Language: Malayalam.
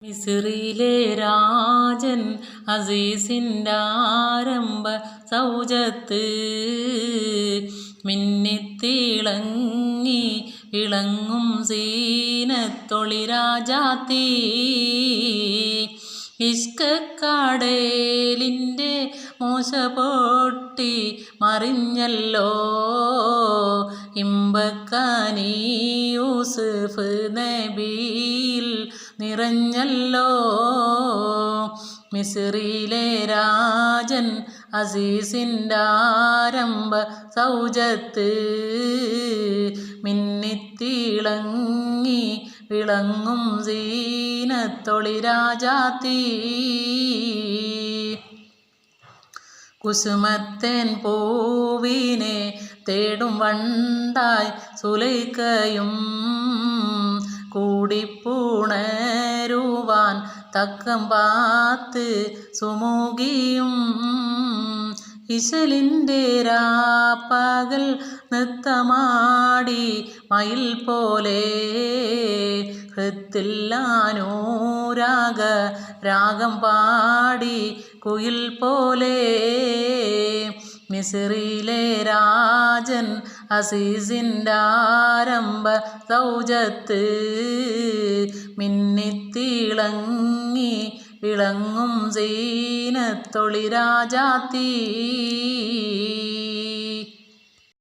മിസ്രിലെ രാജൻ അസീസിൻ്റെ ആരംഭ സൗജത്ത് മിന്നിത്തിളങ്ങി വിളങ്ങും സീനത്തൊളി രാജാത്തി ഇഷ്കക്കടലിൻ്റെ മോശ പൊട്ടി മറിഞ്ഞല്ലോ ഇമ്പക്കനി യൂസുഫ് നബിയിൽ നിറഞ്ഞല്ലോ മിസ്രിലെ രാജൻ അസീസിൻ്റെ ആരംഭ സൗജത്ത് മിന്നിത്തിളങ്ങി വിളങ്ങും സീനത്തൊളി രാജാത്തി കുസുമത്തേൻ പൂവിനെ തേടും വണ്ടായി സുലൈഖയും കൂടിപ്പുണരുവാൻ തക്കം പാത്ത് സുമുഖിയും ഇശലിൻ്റെ രാപ്പകൽ നൃത്തമാടി മയിൽ പോലെ ഹൃത്തില്ലാനൂരാഗ രാഗം പാടി കുയിൽ പോലെ മിസ്രിലെ രാജൻ അസീസിൻ്റെ ആരംഭ സൗജത്ത് മിന്നിത്തിളങ്ങി വിളങ്ങും സീനത്തൊളി രാജാത്തി